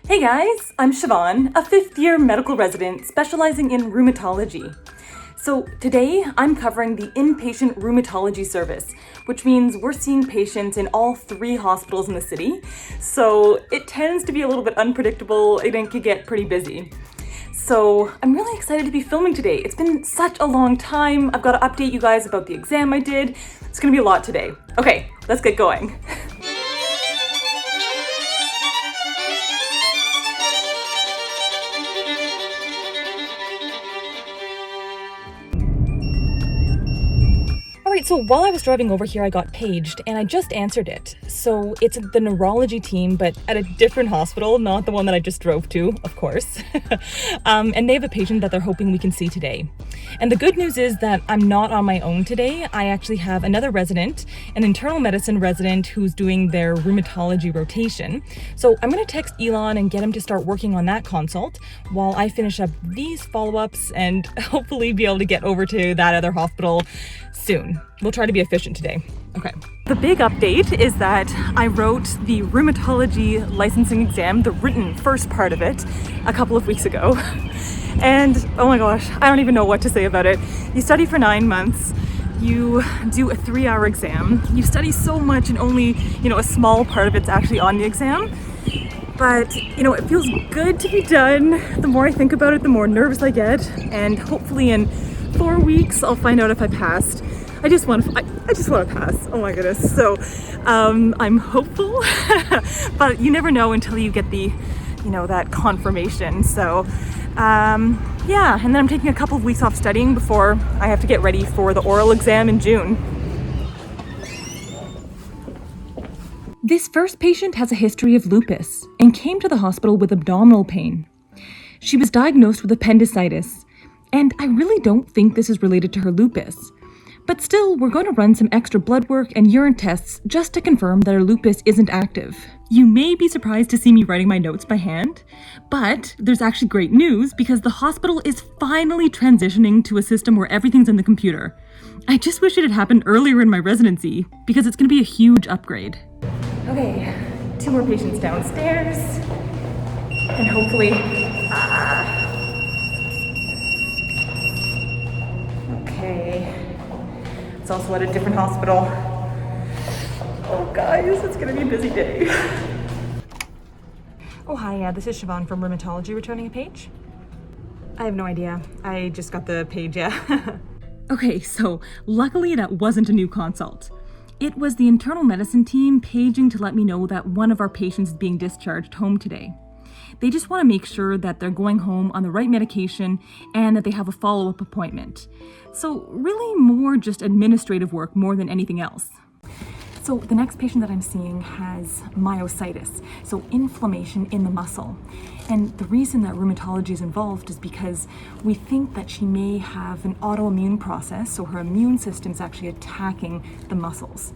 Hey guys, I'm Siobhan, a fifth-year medical resident specializing in rheumatology. So today I'm covering the inpatient rheumatology service, which means we're seeing patients in all 3 hospitals in the city. So it tends to be a little bit unpredictable and it can get pretty busy. So I'm really excited to be filming today. It's been such a long time. I've got to update you guys about the exam I did. It's gonna be a lot today. Okay, let's get going. Alright, so while I was driving over here, I got paged and I just answered it. So it's the neurology team, but at a different hospital, not the one that I just drove to, of course. And they have a patient that they're hoping we can see today. And the good news is that I'm not on my own today. I actually have another resident, an internal medicine resident who's doing their rheumatology rotation. So I'm going to text Elon and get him to start working on that consult while I finish up these follow-ups and hopefully be able to get over to that other hospital soon. We'll try to be efficient today. Okay. The big update is that I wrote the rheumatology licensing exam, the written first part of it, a couple of weeks ago. And oh my gosh, I don't even know what to say about it. You study for 9 months, you do a 3-hour exam. You study so much and only, a small part of it's actually on the exam. But, it feels good to be done. The more I think about it, the more nervous I get. And hopefully in 4 weeks, I'll find out if I passed. I just want to pass. Oh my goodness. So I'm hopeful, but you never know until you get the, that confirmation. So yeah, and then I'm taking a couple of weeks off studying before I have to get ready for the oral exam in June. This first patient has a history of lupus and came to the hospital with abdominal pain. She was diagnosed with appendicitis, and I really don't think this is related to her lupus. But still, we're going to run some extra blood work and urine tests just to confirm that her lupus isn't active. You may be surprised to see me writing my notes by hand, but there's actually great news because the hospital is finally transitioning to a system where everything's in the computer. I just wish it had happened earlier in my residency because it's going to be a huge upgrade. Okay, 2 more patients downstairs, and hopefully, okay. It's also at a different hospital. Oh guys, it's gonna be a busy day. Oh hi, this is Siobhan from Rheumatology returning a page. I have no idea. I just got the page, yeah. Okay, so luckily that wasn't a new consult. It was the internal medicine team paging to let me know that one of our patients is being discharged home today. They just want to make sure that they're going home on the right medication and that they have a follow-up appointment. So really more just administrative work more than anything else. So the next patient that I'm seeing has myositis, so inflammation in the muscle. And the reason that rheumatology is involved is because we think that she may have an autoimmune process, so her immune system's actually attacking the muscles.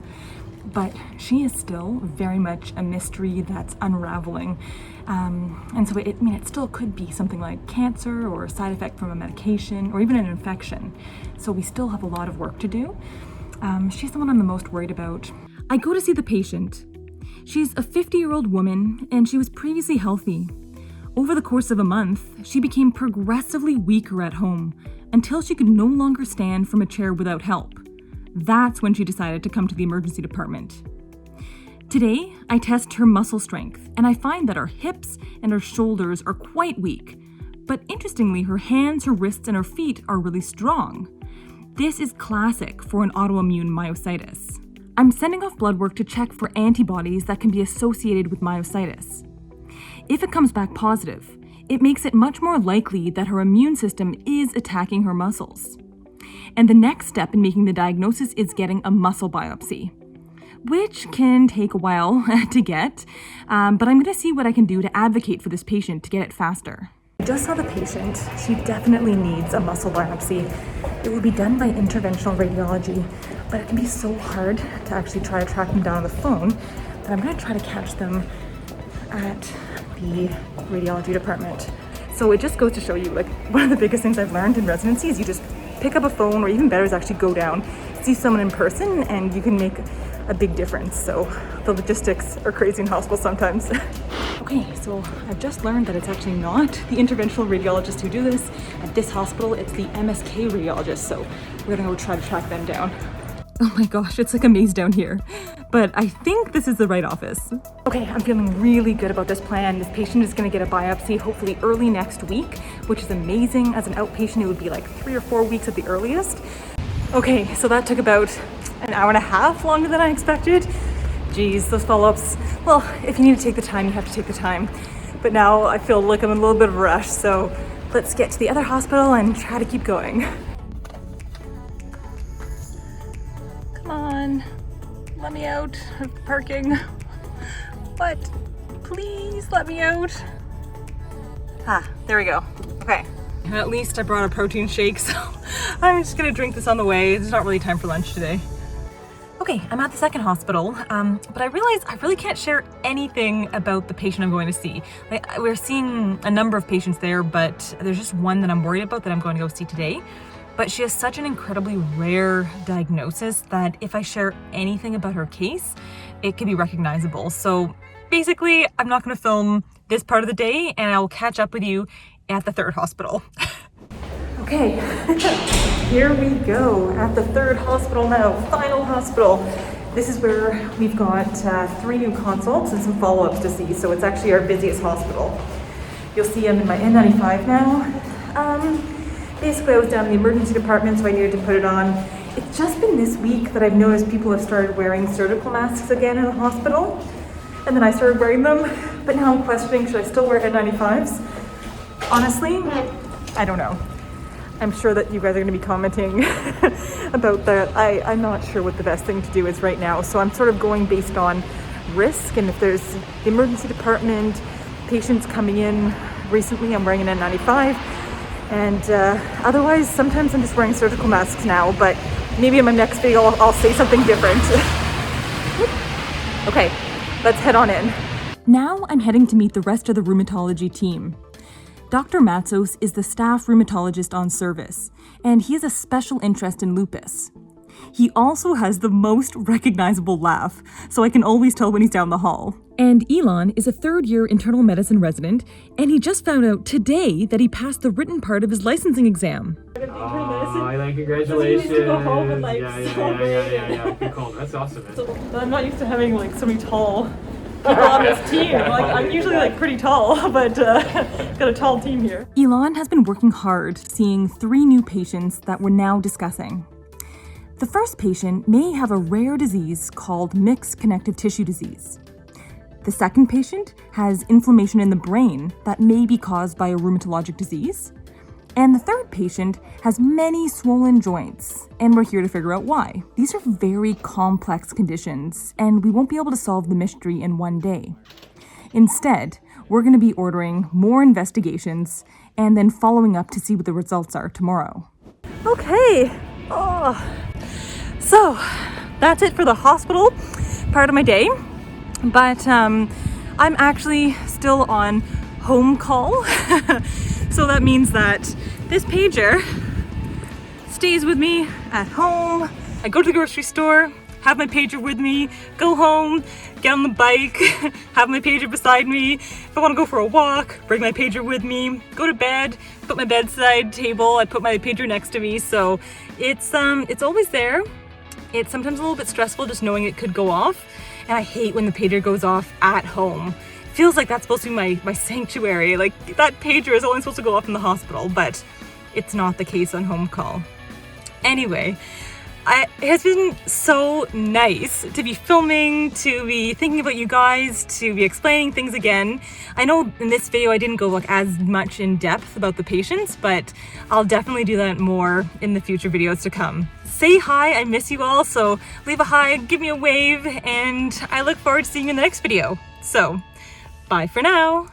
But she is still very much a mystery that's unraveling. And so it still could be something like cancer or a side effect from a medication or even an infection. So we still have a lot of work to do. She's the one I'm the most worried about. I go to see the patient. She's a 50-year-old woman and she was previously healthy. Over the course of a month, she became progressively weaker at home until she could no longer stand from a chair without help. That's when she decided to come to the emergency department. Today, I test her muscle strength, and I find that her hips and her shoulders are quite weak. But interestingly, her hands, her wrists, and her feet are really strong. This is classic for an autoimmune myositis. I'm sending off blood work to check for antibodies that can be associated with myositis. If it comes back positive, it makes it much more likely that her immune system is attacking her muscles. And the next step in making the diagnosis is getting a muscle biopsy, which can take a while to get, but I'm going to see what I can do to advocate for this patient to get it faster. I just saw the patient. She definitely needs a muscle biopsy. It will be done by interventional radiology, but it can be so hard to actually try to track them down on the phone that I'm going to try to catch them at the radiology department. So it just goes to show you, one of the biggest things I've learned in residency is you just pick up a phone, or even better is actually go down, see someone in person, and you can make a big difference. So the logistics are crazy in hospitals sometimes. Okay, so I've just learned that it's actually not the interventional radiologist who do this. At this hospital, it's the MSK radiologist, so we're gonna go try to track them down. Oh my gosh, it's like a maze down here. But I think this is the right office. Okay, I'm feeling really good about this plan. This patient is gonna get a biopsy hopefully early next week, which is amazing. As an outpatient, it would be like 3 or 4 weeks at the earliest. Okay, so that took about an hour and a half longer than I expected. Geez, those follow-ups, well, if you need to take the time, you have to take the time. But now I feel like I'm in a little bit of a rush, so let's get to the other hospital and try to keep going. Come on, let me out of parking. What? Please let me out. Ah, there we go. Okay. And at least I brought a protein shake, so I'm just gonna drink this on the way. It's not really time for lunch today. Okay, I'm at the second hospital, but I realized I really can't share anything about the patient I'm going to see. We're seeing a number of patients there, but there's just one that I'm worried about that I'm going to go see today. But she has such an incredibly rare diagnosis that if I share anything about her case, it could be recognizable. So basically, I'm not going to film this part of the day, and I'll catch up with you at the third hospital. Okay, here we go at the third hospital now, final hospital. This is where we've got 3 new consults and some follow-ups to see, so it's actually our busiest hospital. You'll see I'm in my N95 now. Basically I was down in the emergency department, so I needed to put it on. It's just been this week that I've noticed people have started wearing surgical masks again in the hospital, and then I started wearing them, but now I'm questioning, should I still wear N95s? Honestly, I don't know. I'm sure that you guys are going to be commenting about that. I'm not sure what the best thing to do is right now. So I'm sort of going based on risk, and if there's the emergency department, patients coming in recently, I'm wearing an N95. And otherwise, sometimes I'm just wearing surgical masks now, but maybe in my next video, I'll say something different. Okay, let's head on in. Now I'm heading to meet the rest of the rheumatology team. Dr. Matzos is the staff rheumatologist on service, and he has a special interest in lupus. He also has the most recognizable laugh, so I can always tell when he's down the hall. And Elon is a third-year internal medicine resident, and he just found out today that he passed the written part of his licensing exam. Congratulations. To go home and, Yeah. Good call. That's awesome, man. So, I'm not used to having so many tall people on this team. I'm usually pretty tall, but got a tall team here. Elon has been working hard seeing 3 new patients that we're now discussing. The first patient may have a rare disease called mixed connective tissue disease. The second patient has inflammation in the brain that may be caused by a rheumatologic disease. And the third patient has many swollen joints, and we're here to figure out why. These are very complex conditions, and we won't be able to solve the mystery in one day. Instead, we're going to be ordering more investigations and then following up to see what the results are tomorrow. Okay, so that's it for the hospital part of my day, but I'm actually still on home call. So that means that this pager stays with me at home. I go to the grocery store, have my pager with me, go home, get on the bike, have my pager beside me. If I want to go for a walk, bring my pager with me, go to bed, put my bedside table, I put my pager next to me. So it's always there. It's sometimes a little bit stressful just knowing it could go off. And I hate when the pager goes off at home. Feels like that's supposed to be my sanctuary. Like that pager is only supposed to go off in the hospital, but it's not the case on home call. Anyway, it has been so nice to be filming, to be thinking about you guys, to be explaining things again. I know in this video I didn't go as much in depth about the patients, but I'll definitely do that more in the future videos to come. Say hi, I miss you all, so leave a hi, give me a wave, and I look forward to seeing you in the next video. So, bye for now.